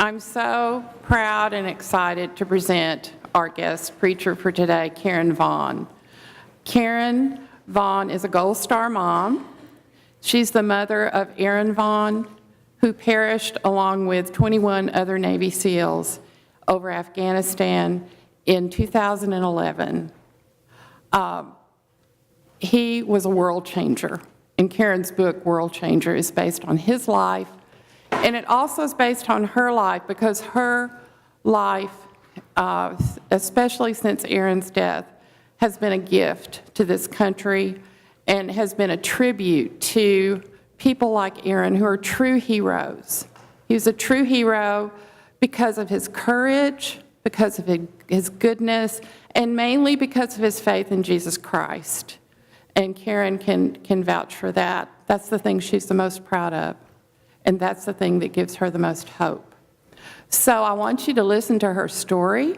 I'm so proud and excited to present our guest preacher for today, Karen Vaughn. Karen Vaughn is a Gold Star mom. She's the mother of Aaron Vaughn, who perished along with 21 other Navy SEALs over Afghanistan in 2011. He was a world changer, and Karen's book, World Changer, is based on his life, and it also is based on her life because her life, especially since Aaron's death, has been a gift to this country and has been a tribute to people like Aaron who are true heroes. He was a true hero because of his courage, because of his goodness, and mainly because of his faith in Jesus Christ. And Karen can vouch for that. That's the thing she's the most proud of, and that's the thing that gives her the most hope. So I want you to listen to her story.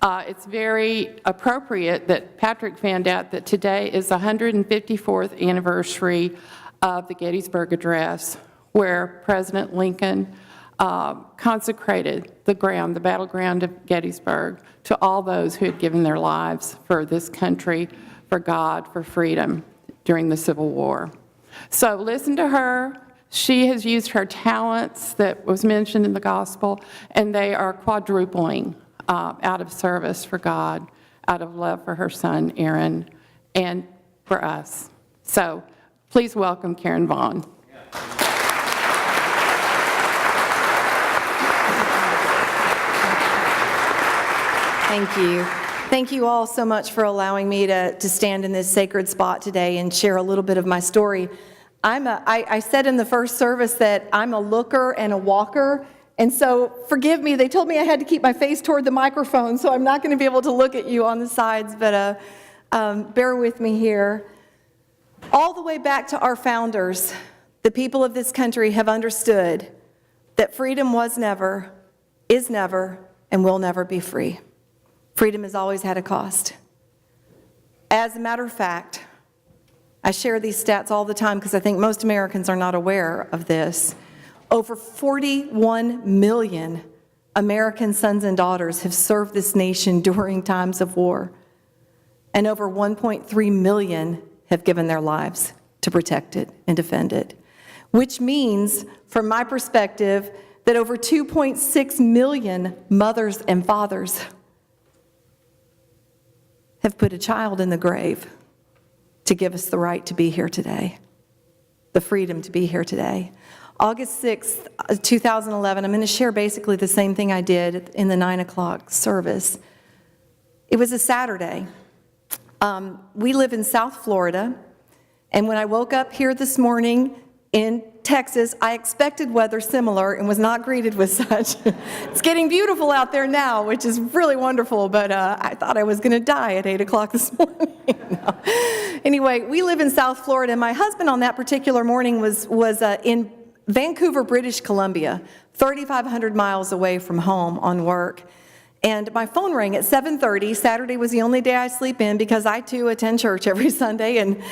It's very appropriate that Patrick found out that today is the 154th anniversary of the Gettysburg Address, where President Lincoln consecrated the battleground of Gettysburg, to all those who had given their lives for this country, for God, for freedom during the Civil War. So listen to her. She has used her talents that was mentioned in the gospel, and they are quadrupling out of service for God, out of love for her son, Aaron, and for us. So please welcome Karen Vaughn. Thank you. Thank you all so much for allowing me to stand in this sacred spot today and share a little bit of my story. I said in the first service that I'm a looker and a walker, and so forgive me, they told me I had to keep my face toward the microphone, so I'm not going to be able to look at you on the sides, but bear with me here. All the way back to our founders, the people of this country have understood that freedom was never, is never, and will never be free. Freedom has always had a cost. As a matter of fact, I share these stats all the time because I think most Americans are not aware of this. Over 41 million American sons and daughters have served this nation during times of war, and over 1.3 million have given their lives to protect it and defend it, which means, from my perspective, that over 2.6 million mothers and fathers have put a child in the grave to give us the right to be here today, the freedom to be here today. August 6th, 2011, I'm going to share basically the same thing I did in the 9 o'clock service. It was a Saturday. We live in South Florida, and when I woke up here this morning in Texas, I expected weather similar and was not greeted with such. It's getting beautiful out there now, which is really wonderful, but I thought I was going to die at 8 o'clock this morning. No. Anyway, we live in South Florida, and my husband on that particular morning was in Vancouver, British Columbia, 3,500 miles away from home on work. And my phone rang at 7:30. Saturday was the only day I sleep in because I too attend church every Sunday and,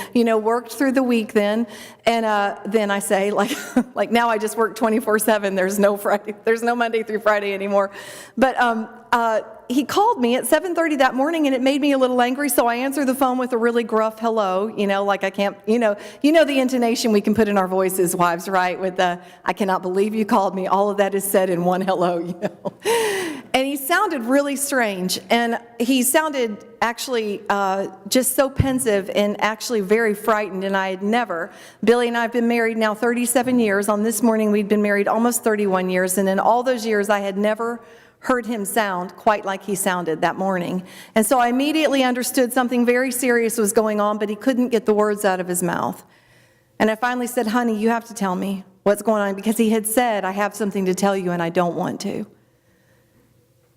worked through the week then. And then I say, like now I just work 24/7. There's no Friday, there's no Monday through Friday anymore. But he called me at 7:30 that morning, and it made me a little angry, so I answered the phone with a really gruff hello, like I can't, the intonation we can put in our voices, wives, right? With the, I cannot believe you called me. All of that is said in one hello, And he sounded really strange, and he sounded actually just so pensive and actually very frightened, and I had never. Billy and I have been married now 37 years. On this morning, we'd been married almost 31 years, and in all those years, I had never heard him sound quite like he sounded that morning. And so I immediately understood something very serious was going on, but he couldn't get the words out of his mouth. And I finally said, honey, you have to tell me what's going on, because he had said, I have something to tell you and I don't want to.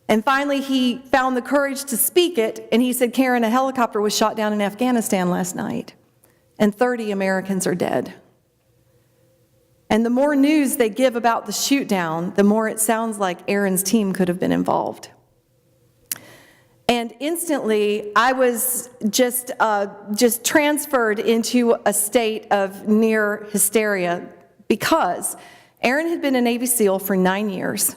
And finally, he found the courage to speak it, and he said, Karen, a helicopter was shot down in Afghanistan last night, and 30 Americans are dead. And the more news they give about the shoot down, the more it sounds like Aaron's team could have been involved. And instantly, I was just transferred into a state of near hysteria, because Aaron had been a Navy SEAL for 9 years.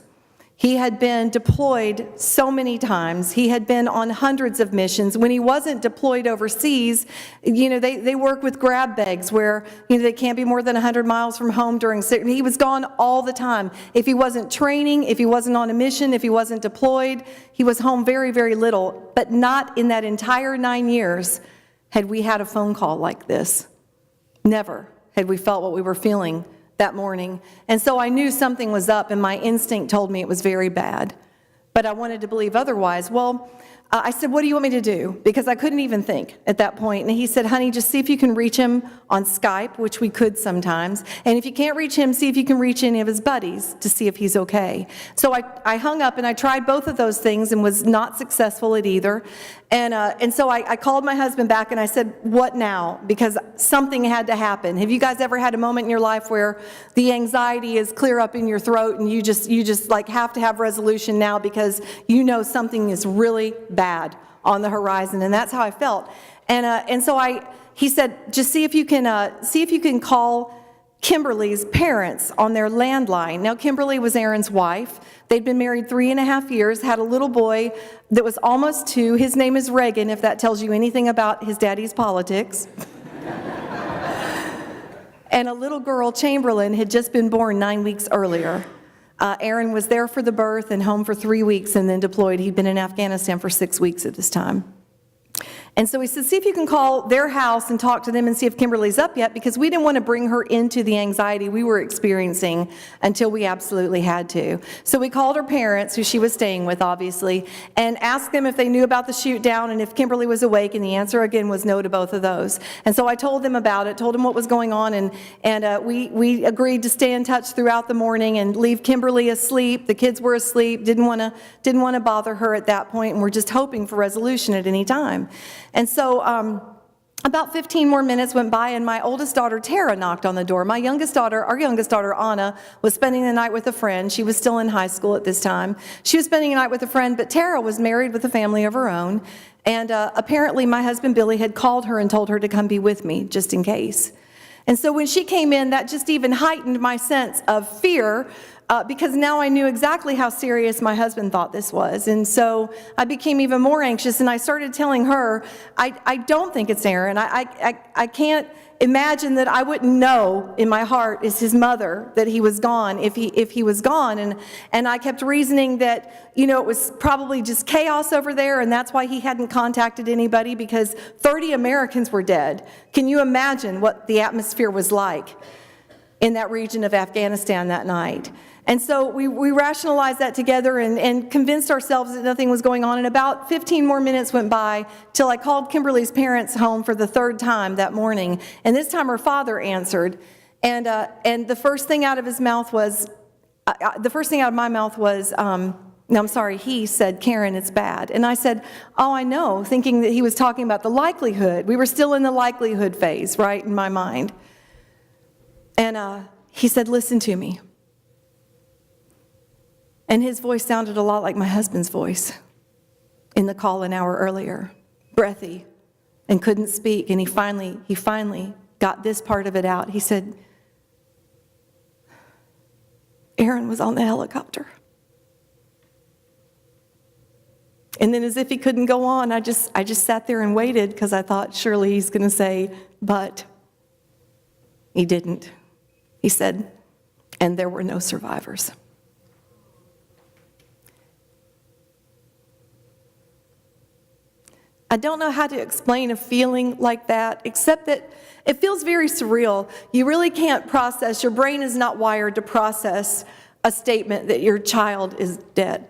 He had been deployed so many times. He had been on hundreds of missions. When he wasn't deployed overseas, they work with grab bags where, they can't be more than 100 miles from home during, he was gone all the time. If he wasn't training, if he wasn't on a mission, if he wasn't deployed, he was home very, very little. But not in that entire 9 years had we had a phone call like this. Never had we felt what we were feeling that morning. And so I knew something was up, and my instinct told me it was very bad. But I wanted to believe otherwise. Well, I said, what do you want me to do? Because I couldn't even think at that point. And he said, honey, just see if you can reach him on Skype, which we could sometimes. And if you can't reach him, see if you can reach any of his buddies to see if he's okay. So I hung up, and I tried both of those things and was not successful at either. And so I called my husband back, and I said, what now? Because something had to happen. Have you guys ever had a moment in your life where the anxiety is clear up in your throat, and you just like have to have resolution now because something is really bad on the horizon? And that's how I felt. And so he said, just see if you can call Kimberly's parents on their landline. Now, Kimberly was Aaron's wife. They'd been married 3.5 years, had a little boy that was almost 2. His name is Reagan, if that tells you anything about his daddy's politics. And a little girl, Chamberlain, had just been born 9 weeks earlier. Aaron was there for the birth and home for 3 weeks and then deployed. He'd been in Afghanistan for 6 weeks at this time. And so he said, see if you can call their house and talk to them and see if Kimberly's up yet, because we didn't want to bring her into the anxiety we were experiencing until we absolutely had to. So we called her parents, who she was staying with, obviously, and asked them if they knew about the shoot down and if Kimberly was awake, and the answer again was no to both of those. And so I told them about it, told them what was going on, and we agreed to stay in touch throughout the morning and leave Kimberly asleep. The kids were asleep, didn't want to bother her at that point, and we're just hoping for resolution at any time. And so about 15 more minutes went by, and my oldest daughter, Tara, knocked on the door. Our youngest daughter, Anna, was spending the night with a friend. She was still in high school at this time. She was spending the night with a friend, but Tara was married with a family of her own. And apparently my husband, Billy, had called her and told her to come be with me, just in case. And so when she came in, that just even heightened my sense of fear, because now I knew exactly how serious my husband thought this was. And so I became even more anxious, and I started telling her, I don't think it's Aaron. I can't imagine that I wouldn't know in my heart as his mother that he was gone if he was gone. And I kept reasoning that, it was probably just chaos over there, and that's why he hadn't contacted anybody, because 30 Americans were dead. Can you imagine what the atmosphere was like in that region of Afghanistan that night? And so we rationalized that together and convinced ourselves that nothing was going on. And about 15 more minutes went by till I called Kimberly's parents home for the 3rd time that morning. And this time her father answered. And the first thing out of his mouth was, he said, Karen, it's bad. And I said, oh, I know, thinking that he was talking about the likelihood. We were still in the likelihood phase, right, in my mind. And he said, listen to me. And his voice sounded a lot like my husband's voice in the call an hour earlier, breathy and couldn't speak. And he finally got this part of it out. He said, Aaron was on the helicopter. And then, as if he couldn't go on, I just sat there and waited, because I thought surely he's going to say, but he didn't. He said, and there were no survivors. I don't know how to explain a feeling like that, except that it feels very surreal. You really can't process, your brain is not wired to process a statement that your child is dead.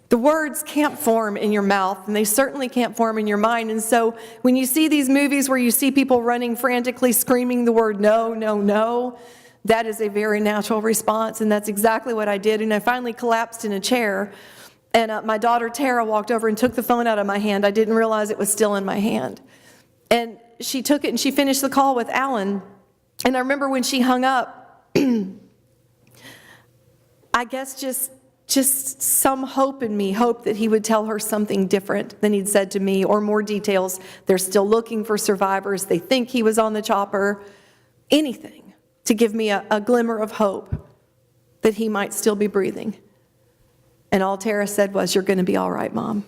The words can't form in your mouth, and they certainly can't form in your mind. And so when you see these movies where you see people running frantically, screaming the word no, no, no, that is a very natural response, and that's exactly what I did. And I finally collapsed in a chair. And my daughter, Tara, walked over and took the phone out of my hand. I didn't realize it was still in my hand. And she took it and she finished the call with Alan. And I remember when she hung up, I guess just some hope in me, hope that he would tell her something different than he'd said to me, or more details. They're still looking for survivors. They think he was on the chopper. Anything to give me a glimmer of hope that he might still be breathing. And all Tara said was, "You're going to be all right, Mom."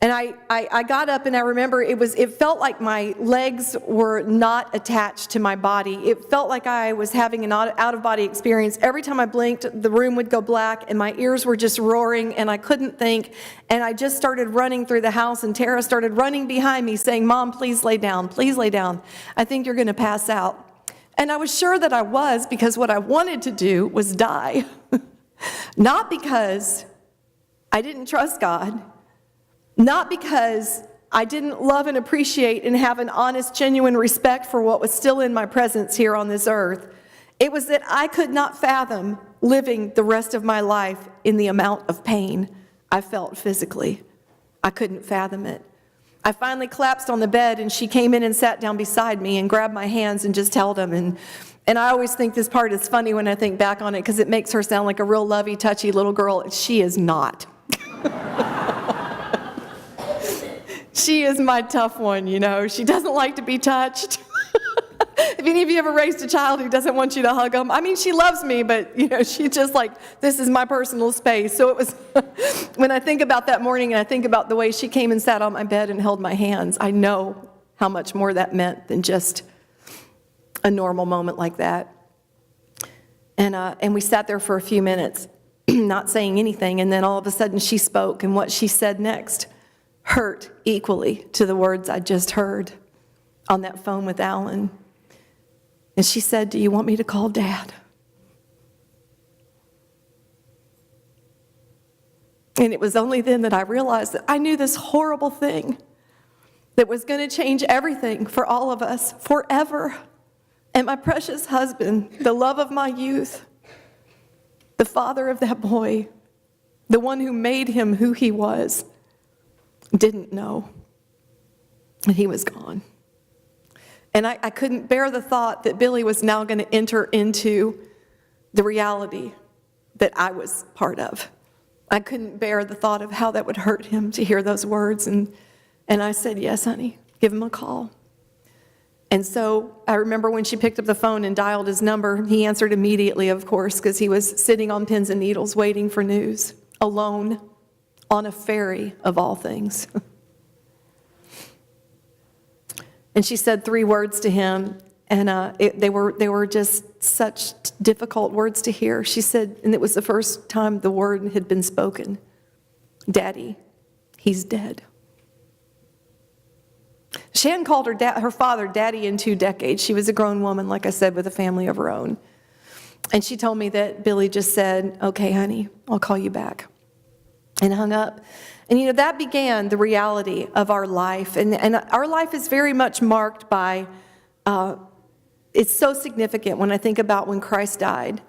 And I got up, and I remember it felt like my legs were not attached to my body. It felt like I was having an out-of-body experience. Every time I blinked, the room would go black, and my ears were just roaring, and I couldn't think. And I just started running through the house, and Tara started running behind me, saying, "Mom, please lay down. Please lay down. I think you're going to pass out." And I was sure that I was, because what I wanted to do was die. Not because I didn't trust God. Not because I didn't love and appreciate and have an honest, genuine respect for what was still in my presence here on this earth. It was that I could not fathom living the rest of my life in the amount of pain I felt physically. I couldn't fathom it. I finally collapsed on the bed, and she came in and sat down beside me and grabbed my hands and just held them. And I always think this part is funny when I think back on it, because it makes her sound like a real lovey, touchy little girl. She is not. She is my tough one, you know. She doesn't like to be touched. If any of you ever raised a child who doesn't want you to hug them, I mean, she loves me, but, you know, she's just like, this is my personal space. So it was, when I think about that morning and I think about the way she came and sat on my bed and held my hands, I know how much more that meant than just a normal moment like that. And we sat there for a few minutes, not saying anything, and then all of a sudden she spoke, and what she said next hurt equally to the words I just heard on that phone with Alan. And she said, "Do you want me to call Dad?" And it was only then that I realized that I knew this horrible thing that was going to change everything for all of us forever. And my precious husband, the love of my youth, the father of that boy, the one who made him who he was, didn't know. And he was gone. And I couldn't bear the thought that Billy was now going to enter into the reality that I was part of. I couldn't bear the thought of how that would hurt him to hear those words. And I said, "Yes, honey, give him a call." And so I remember when she picked up the phone and dialed his number, he answered immediately, of course, because he was sitting on pins and needles waiting for news, alone, on a ferry of all things. And she said 3 words to him, and they were just such difficult words to hear. She said, and it was the first time the word had been spoken, "Daddy, he's dead." She hadn't called her father Daddy in 2 decades. She was a grown woman, like I said, with a family of her own. And she told me that Billy just said, "Okay, honey, I'll call you back," and hung up. And, you know, that began the reality of our life. And our life is very much marked by, it's so significant when I think about when Christ died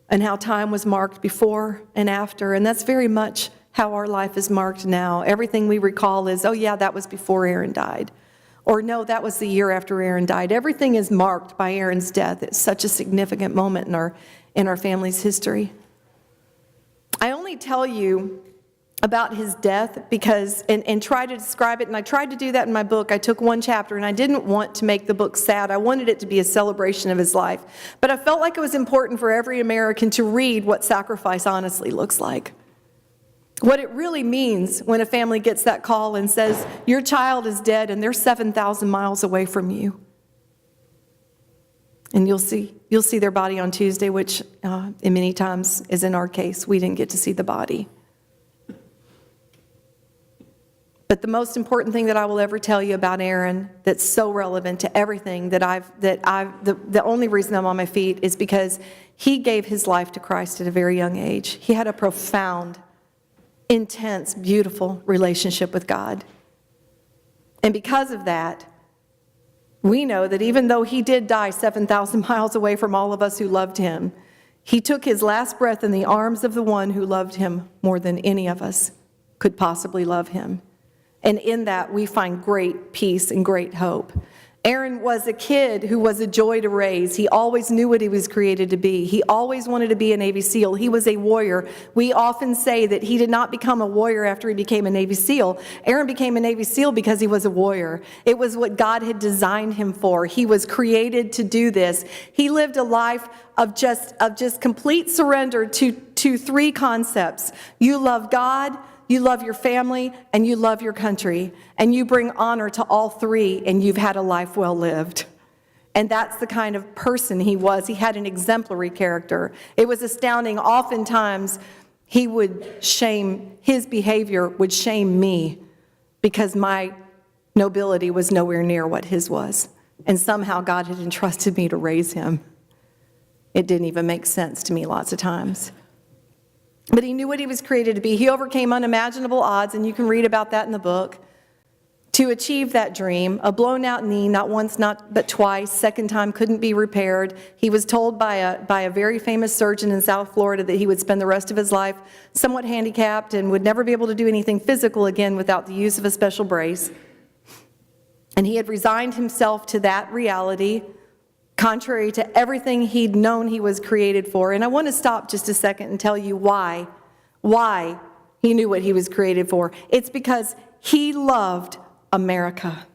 and how time was marked before and after. And that's very much how our life is marked now. Everything we recall is, oh yeah, that was before Aaron died. Or no, that was the year after Aaron died. Everything is marked by Aaron's death. It's such a significant moment in our family's history. I only tell you about his death because, and try to describe it, and I tried to do that in my book. I took 1 chapter, and I didn't want to make the book sad. I wanted it to be a celebration of his life. But I felt like it was important for every American to read what sacrifice honestly looks like. What it really means when a family gets that call and says, your child is dead and they're 7,000 miles away from you. And you'll see their body on Tuesday, which in many times is in our case. We didn't get to see the body. But the most important thing that I will ever tell you about Aaron that's so relevant to everything the only reason I'm on my feet is because he gave his life to Christ at a very young age. He had a profound, intense, beautiful relationship with God. And because of that, we know that even though he did die 7,000 miles away from all of us who loved him, he took his last breath in the arms of the one who loved him more than any of us could possibly love him. And in that, we find great peace and great hope. Aaron was a kid who was a joy to raise. He always knew what he was created to be. He always wanted to be a Navy SEAL. He was a warrior. We often say that he did not become a warrior after he became a Navy SEAL. Aaron became a Navy SEAL because he was a warrior. It was what God had designed him for. He was created to do this. He lived a life of just complete surrender to three concepts. You love God, you love your family, and you love your country. And you bring honor to all three, and you've had a life well lived. And that's the kind of person he was. He had an exemplary character. It was astounding. Oftentimes, his behavior would shame me because my nobility was nowhere near what his was. And somehow God had entrusted me to raise him. It didn't even make sense to me lots of times. But he knew what he was created to be. He overcame unimaginable odds, and you can read about that in the book, to achieve that dream. A blown out knee, not once, but twice. Second time couldn't be repaired. He was told by a very famous surgeon in South Florida that he would spend the rest of his life somewhat handicapped and would never be able to do anything physical again without the use of a special brace. And he had resigned himself to that reality, contrary to everything he'd known he was created for. And I want to stop just a second and tell you why he knew what he was created for. It's because he loved America.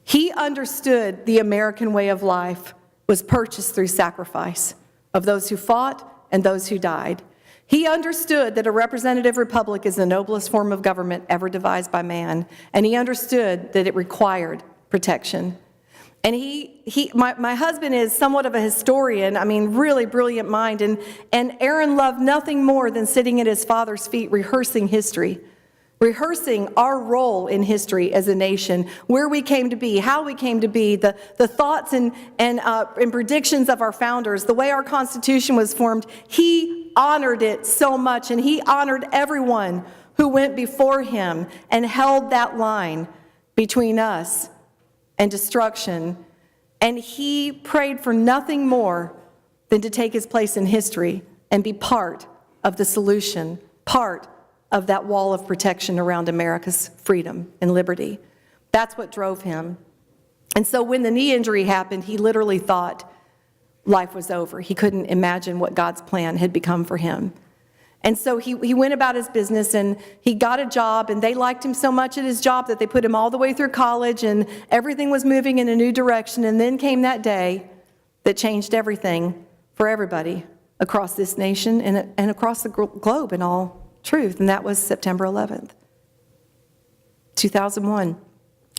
He understood the American way of life was purchased through sacrifice of those who fought and those who died. He understood that a representative republic is the noblest form of government ever devised by man, and he understood that it required protection. And my husband is somewhat of a historian, really brilliant mind, and Aaron loved nothing more than sitting at his father's feet rehearsing history, rehearsing our role in history as a nation, where we came to be, how we came to be, the thoughts and predictions of our founders, the way our Constitution was formed. He honored it so much, and he honored everyone who went before him and held that line between us and destruction. And he prayed for nothing more than to take his place in history and be part of the solution, part of that wall of protection around America's freedom and liberty. That's what drove him. And so when the knee injury happened, he literally thought life was over. He couldn't imagine what God's plan had become for him. And so he went about his business, and he got a job, and they liked him so much at his job that they put him all the way through college, and everything was moving in a new direction. And then came that day that changed everything for everybody across this nation and across the globe in all truth, and that was September 11th, 2001.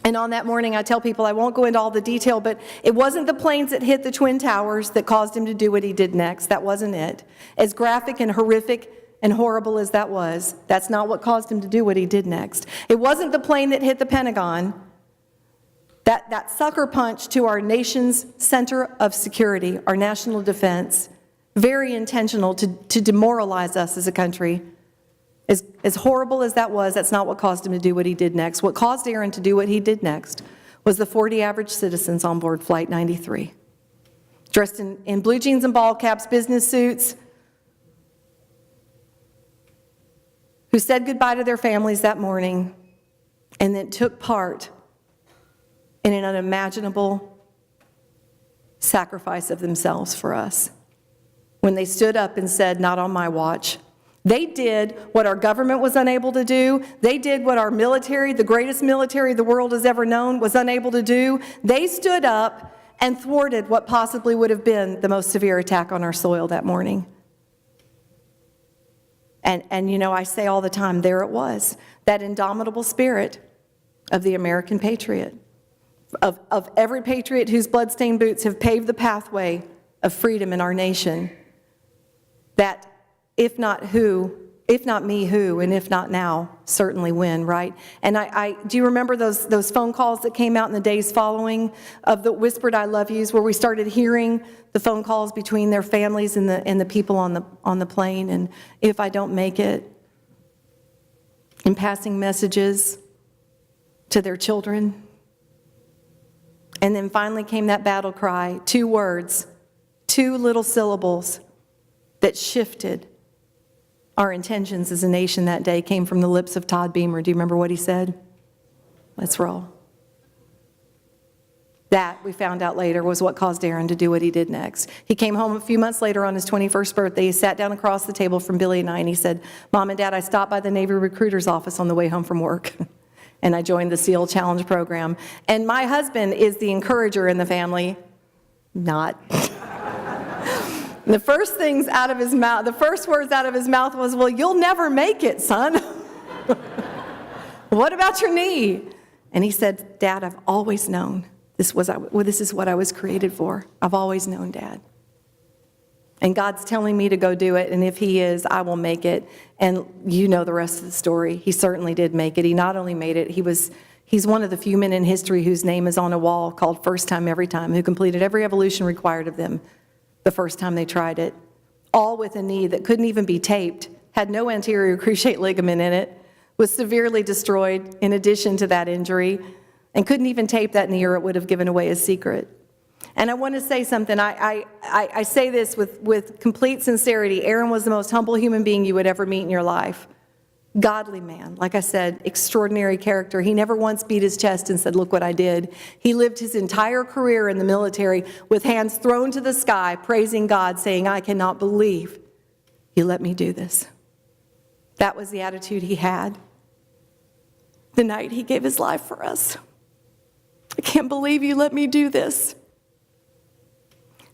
And on that morning, I tell people, I won't go into all the detail, but it wasn't the planes that hit the Twin Towers that caused him to do what he did next. That wasn't it. As graphic and horrific and horrible as that was, that's not what caused him to do what he did next. It wasn't the plane that hit the Pentagon. That sucker punch to our nation's center of security, our national defense, very intentional to demoralize us as a country. As horrible as that was, that's not what caused him to do what he did next. What caused Aaron to do what he did next was the 40 average citizens on board Flight 93. Dressed in blue jeans and ball caps, business suits, who said goodbye to their families that morning and then took part in an unimaginable sacrifice of themselves for us. When they stood up and said, "Not on my watch." They did what our government was unable to do. They did what our military, the greatest military the world has ever known, was unable to do. They stood up and thwarted what possibly would have been the most severe attack on our soil that morning. And you know, I say all the time, there it was, that indomitable spirit of the American patriot, of every patriot whose bloodstained boots have paved the pathway of freedom in our nation. That if not me, who, and if not now, certainly when, right? And do you remember those phone calls that came out in the days following of the whispered "I love yous," where we started hearing the phone calls between their families and the people on the plane, and if I don't make it, and passing messages to their children. And then finally came that battle cry, 2 words, 2 little syllables that shifted our intentions as a nation that day, came from the lips of Todd Beamer. Do you remember what he said? Let's roll. That, we found out later, was what caused Aaron to do what he did next. He came home a few months later on his 21st birthday. He sat down across the table from Billy and I, and he said, "Mom and Dad, I stopped by the Navy recruiter's office on the way home from work." And I joined the SEAL Challenge program. And my husband is the encourager in the family, not. The first things out of his mouth, the first words out of his mouth was, "Well, you'll never make it, son." "What about your knee?" And he said, "Dad, I've always known this is what I was created for. I've always known, Dad. And God's telling me to go do it, and if he is, I will make it." And you know the rest of the story. He certainly did make it. He not only made it, he's one of the few men in history whose name is on a wall called First Time Every Time, who completed every evolution required of them the first time they tried it, all with a knee that couldn't even be taped, had no anterior cruciate ligament in it, was severely destroyed in addition to that injury, and couldn't even tape that knee or it would have given away his secret. And I want to say something. I say this with complete sincerity. Aaron was the most humble human being you would ever meet in your life. Godly man. Like I said, extraordinary character. He never once beat his chest and said, "Look what I did." He lived his entire career in the military with hands thrown to the sky, praising God, saying, "I cannot believe you let me do this." That was the attitude he had the night he gave his life for us. "I can't believe you let me do this."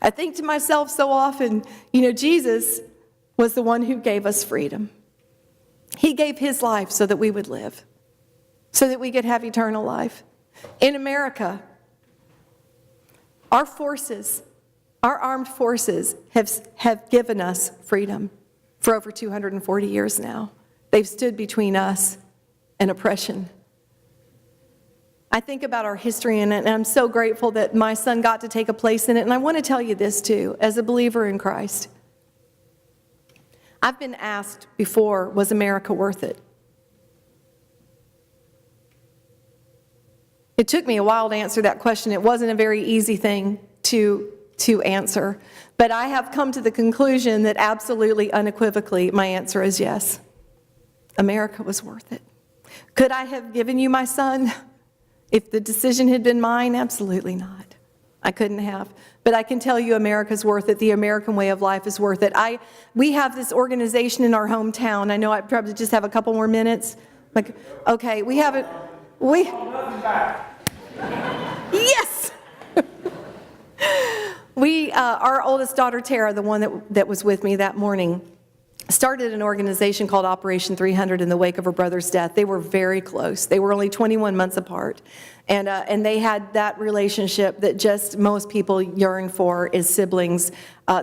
I think to myself so often, Jesus was the one who gave us freedom. He gave his life so that we would live, so that we could have eternal life. In America, our forces, our armed forces have given us freedom for over 240 years now. They've stood between us and oppression. I think about our history in it, and I'm so grateful that my son got to take a place in it. And I want to tell you this too, as a believer in Christ. I've been asked before, was America worth it? It took me a while to answer that question. It wasn't a very easy thing to answer. But I have come to the conclusion that absolutely, unequivocally, my answer is yes. America was worth it. Could I have given you my son if the decision had been mine? Absolutely not. I couldn't have. But I can tell you America's worth it. The American way of life is worth it. We have this organization in our hometown. I know I probably just have a couple more minutes. Okay, we have it. Yes! Our oldest daughter, Tara, the one that was with me that morning, started an organization called Operation 300 in the wake of her brother's death. They were very close. They were only 21 months apart. And they had that relationship that just most people yearn for as siblings.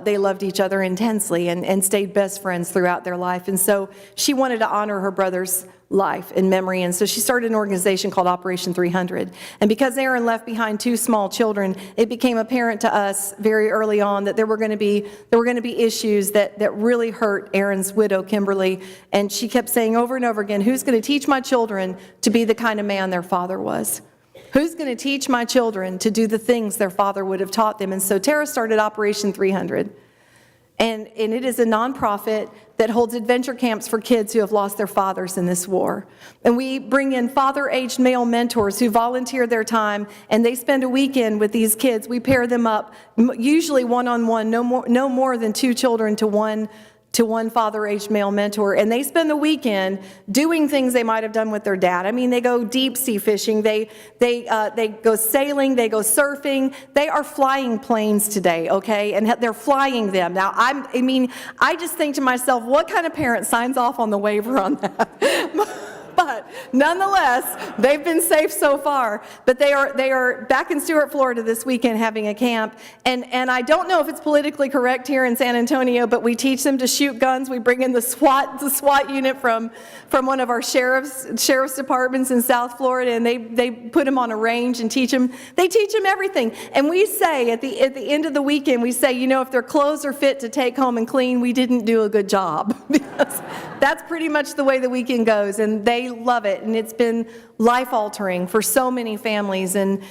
They loved each other intensely and stayed best friends throughout their life. And so she wanted to honor her brother's life and memory. And so she started an organization called Operation 300. And because Aaron left behind 2 small children, it became apparent to us very early on that there were going to be issues that really hurt Aaron's widow, Kimberly. And she kept saying over and over again, "Who's going to teach my children to be the kind of man their father was? Who's going to teach my children to do the things their father would have taught them?" And so Tara started Operation 300. And it is a nonprofit that holds adventure camps for kids who have lost their fathers in this war. And we bring in father-aged male mentors who volunteer their time, and they spend a weekend with these kids. We pair them up, usually one-on-one, no more than 2 children to one father-aged male mentor, and they spend the weekend doing things they might have done with their dad. I mean, they go deep sea fishing, they go sailing, they go surfing. They are flying planes today, okay, and they're flying them. Now, I just think to myself, what kind of parent signs off on the waiver on that? But nonetheless, they've been safe so far. But they are back in Stuart, Florida this weekend having a camp. And I don't know if it's politically correct here in San Antonio, but we teach them to shoot guns. We bring in the SWAT unit from one of our sheriff's departments in South Florida, and they put them on a range and teach them. They teach them everything. And we say at the end of the weekend, we say, if their clothes are fit to take home and clean, we didn't do a good job. Because that's pretty much the way the weekend goes, and they love it. And it's been life-altering for so many families. And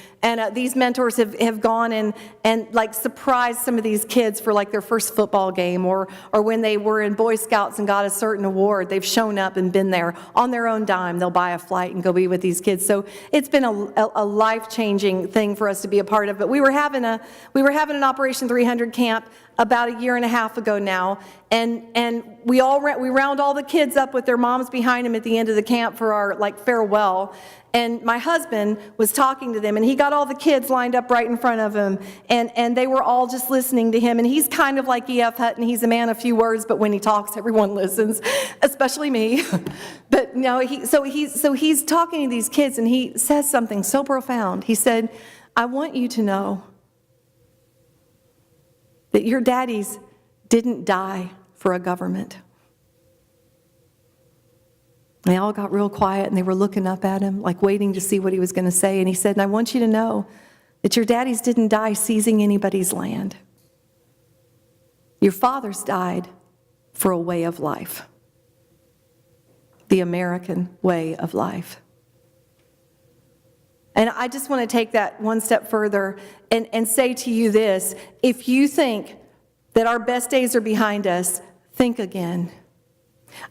these mentors have gone and like surprised some of these kids for like their first football game, or when they were in Boy Scouts and got a certain award, they've shown up and been there on their own dime. They'll buy a flight and go be with these kids. So it's been a life-changing thing for us to be a part of. But we were having an Operation 300 camp about a year and a half ago now, and we round all the kids up with their moms behind them at the end of the camp for our like farewell. And my husband was talking to them, and he got all the kids lined up right in front of him, and they were all just listening to him. And he's kind of like E.F. Hutton. He's a man of few words, but when he talks, everyone listens, especially me. But no, he's talking to these kids, and he says something so profound. He said, "I want you to know that your daddies didn't die for a government." And they all got real quiet, and they were looking up at him, like waiting to see what he was going to say. And he said, "And I want you to know that your daddies didn't die seizing anybody's land. Your fathers died for a way of life, the American way of life." And I just want to take that one step further and say to you this: if you think that our best days are behind us, think again.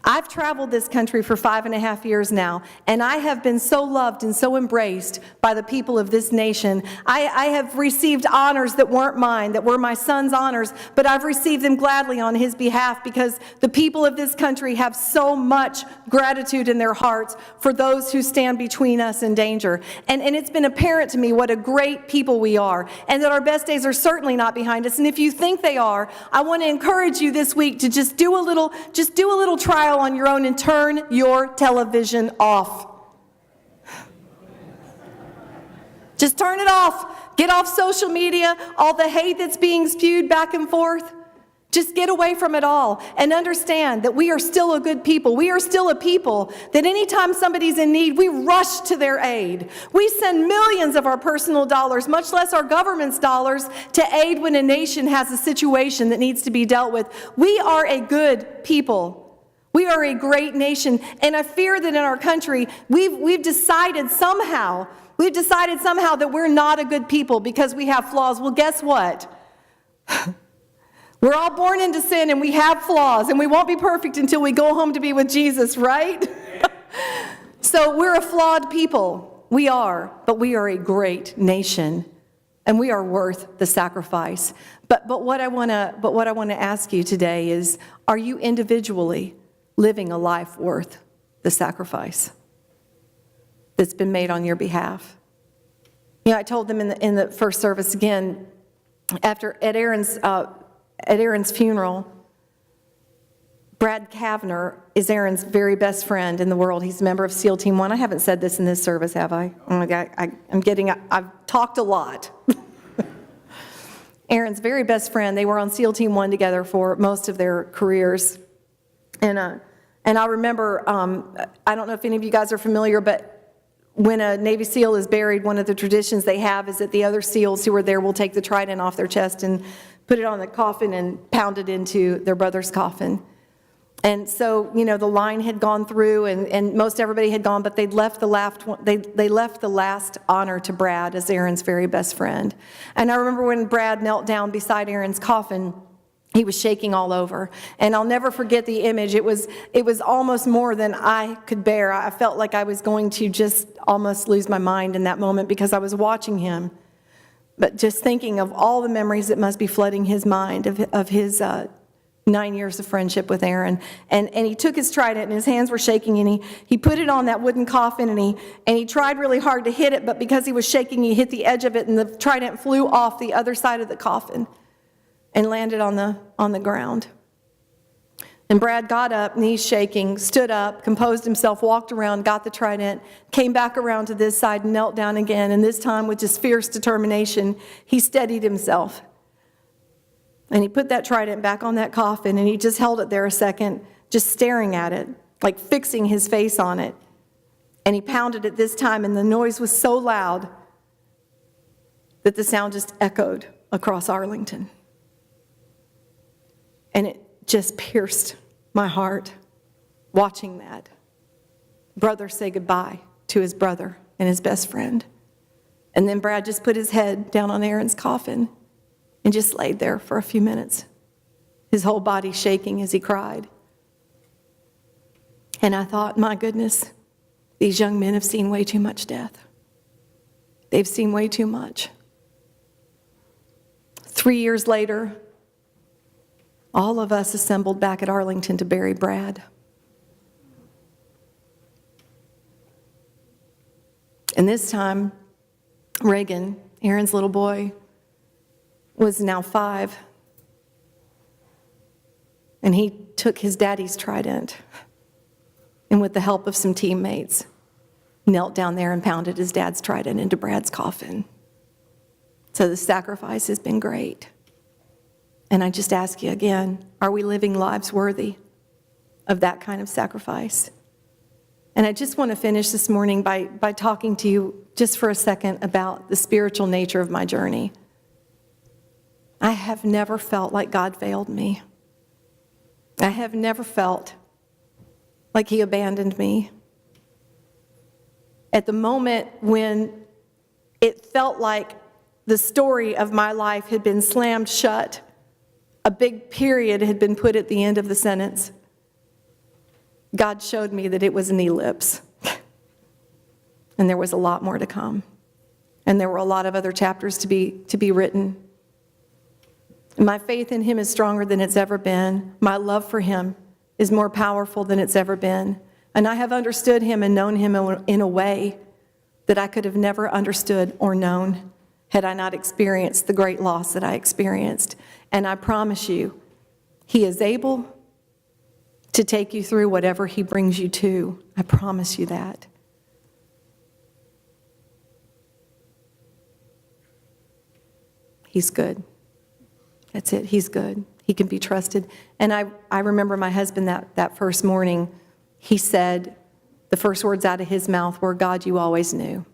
I've traveled this country for 5.5 years now, and I have been so loved and so embraced by the people of this nation. I have received honors that weren't mine, that were my son's honors, but I've received them gladly on his behalf, because the people of this country have so much gratitude in their hearts for those who stand between us and danger. And it's been apparent to me what a great people we are, and that our best days are certainly not behind us. And if you think they are, I want to encourage you this week to just do a little trial on your own and turn your television off. Just turn it off. Get off social media, all the hate that's being spewed back and forth. Just get away from it all and understand that we are still a good people. We are still a people that anytime somebody's in need, we rush to their aid. We send millions of our personal dollars, much less our government's dollars, to aid when a nation has a situation that needs to be dealt with. We are a good people. We are a great nation, and I fear that in our country, we've decided somehow that we're not a good people because we have flaws. Well, guess what? We're all born into sin, and we have flaws, and we won't be perfect until we go home to be with Jesus, right? So we're a flawed people. We are, but we are a great nation, and we are worth the sacrifice. But what I want to ask you today is, are you individually living a life worth the sacrifice that's been made on your behalf? You know, I told them in the first service again, at Aaron's funeral, Brad Kavner is Aaron's very best friend in the world. He's a member of SEAL Team 1. I haven't said this in this service, have I? Oh my God, I've talked a lot. Aaron's very best friend. They were on SEAL Team 1 together for most of their careers. And I remember, I don't know if any of you guys are familiar, but when a Navy SEAL is buried, one of the traditions they have is that the other SEALs who are there will take the trident off their chest and put it on the coffin and pound it into their brother's coffin. And so, you know, the line had gone through, and most everybody had gone, but they'd left the last one, they left the last honor to Brad as Aaron's very best friend. And I remember when Brad knelt down beside Aaron's coffin, he was shaking all over. And I'll never forget the image. It was almost more than I could bear. I felt like I was going to just almost lose my mind in that moment because I was watching him. But just thinking of all the memories that must be flooding his mind of his 9 years of friendship with Aaron. And he took his trident, and his hands were shaking, and he put it on that wooden coffin, and he tried really hard to hit it, but because he was shaking, he hit the edge of it, and the trident flew off the other side of the coffin and landed on the ground. And Brad got up, knees shaking, stood up, composed himself, walked around, got the trident, came back around to this side, and knelt down again. And this time, with just fierce determination, he steadied himself. And he put that trident back on that coffin, and he just held it there a second, just staring at it, like fixing his face on it. And he pounded it this time, and the noise was so loud that the sound just echoed across Arlington. And it just pierced my heart watching that brother say goodbye to his brother and his best friend. And then Brad just put his head down on Aaron's coffin and just laid there for a few minutes, his whole body shaking as he cried. And I thought, my goodness, these young men have seen way too much death. They've seen way too much. 3 years later, all of us assembled back at Arlington to bury Brad. And this time, Reagan, Aaron's little boy, was now 5. And he took his daddy's trident and with the help of some teammates, knelt down there and pounded his dad's trident into Brad's coffin. So the sacrifice has been great. And I just ask you again, are we living lives worthy of that kind of sacrifice? And I just want to finish this morning by talking to you just for a second about the spiritual nature of my journey. I have never felt like God failed me. I have never felt like he abandoned me. At the moment when it felt like the story of my life had been slammed shut, a big period had been put at the end of the sentence, God showed me that it was an ellipse. And there was a lot more to come. And there were a lot of other chapters to be written. My faith in him is stronger than it's ever been. My love for him is more powerful than it's ever been. And I have understood him and known him in a way that I could have never understood or known had I not experienced the great loss that I experienced. And I promise you, he is able to take you through whatever he brings you to. I promise you that. He's good. That's it. He's good. He can be trusted. And I remember my husband that first morning, he said, the first words out of his mouth were, God, you always knew.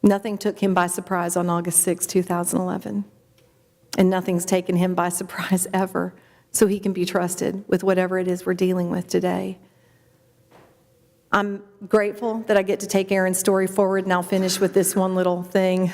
Nothing took him by surprise on August 6, 2011. And nothing's taken him by surprise ever. So he can be trusted with whatever it is we're dealing with today. I'm grateful that I get to take Aaron's story forward, and I'll finish with this one little thing.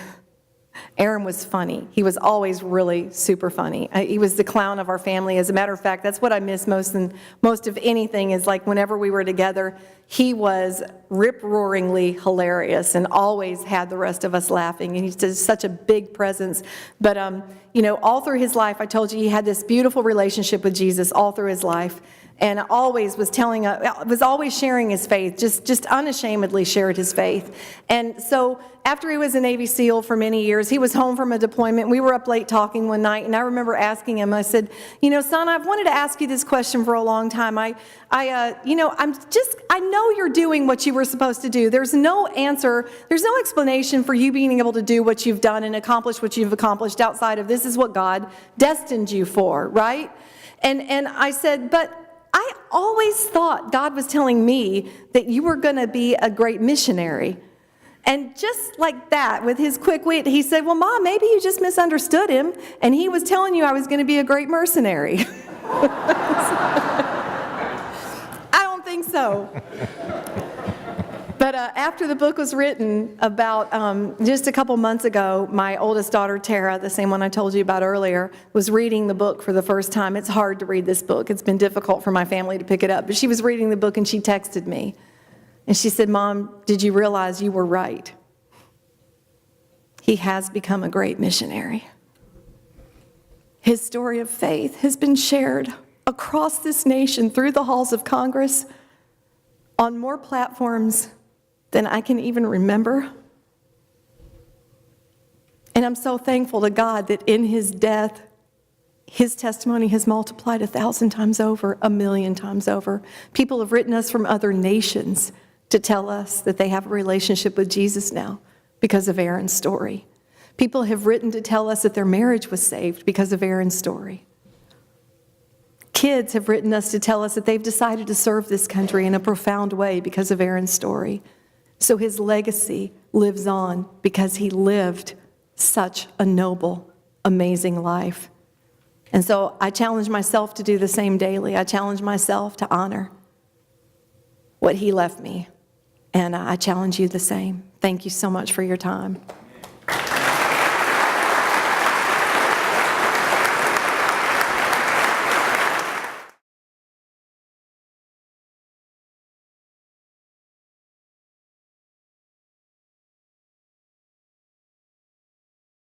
Aaron was funny. He was always really super funny. He was the clown of our family. As a matter of fact, that's what I miss most of anything is like whenever we were together, he was rip-roaringly hilarious and always had the rest of us laughing. And he's just such a big presence. But, all through his life, I told you he had this beautiful relationship with Jesus all through his life. And always was always sharing his faith, just unashamedly shared his faith. And so after he was a Navy SEAL for many years, he was home from a deployment. We were up late talking one night, and I remember asking him, I said, son, I've wanted to ask you this question for a long time. I know you're doing what you were supposed to do. There's no answer, there's no explanation for you being able to do what you've done and accomplish what you've accomplished outside of this is what God destined you for, right? And I said, but I always thought God was telling me that you were going to be a great missionary. And just like that, with his quick wit, he said, well, Mom, maybe you just misunderstood him, and he was telling you I was going to be a great mercenary. I don't think so. But after the book was written, about just a couple months ago, my oldest daughter, Tara, the same one I told you about earlier, was reading the book for the first time. It's hard to read this book. It's been difficult for my family to pick it up. But she was reading the book, and she texted me. And she said, Mom, did you realize you were right? He has become a great missionary. His story of faith has been shared across this nation through the halls of Congress on more platforms than I can even remember. And I'm so thankful to God that in his death, his testimony has multiplied 1,000 times over, 1,000,000 times over. People have written us from other nations to tell us that they have a relationship with Jesus now because of Aaron's story. People have written to tell us that their marriage was saved because of Aaron's story. Kids have written us to tell us that they've decided to serve this country in a profound way because of Aaron's story. So his legacy lives on because he lived such a noble, amazing life. And so I challenge myself to do the same daily. I challenge myself to honor what he left me And I challenge you the same. Thank you so much for your time.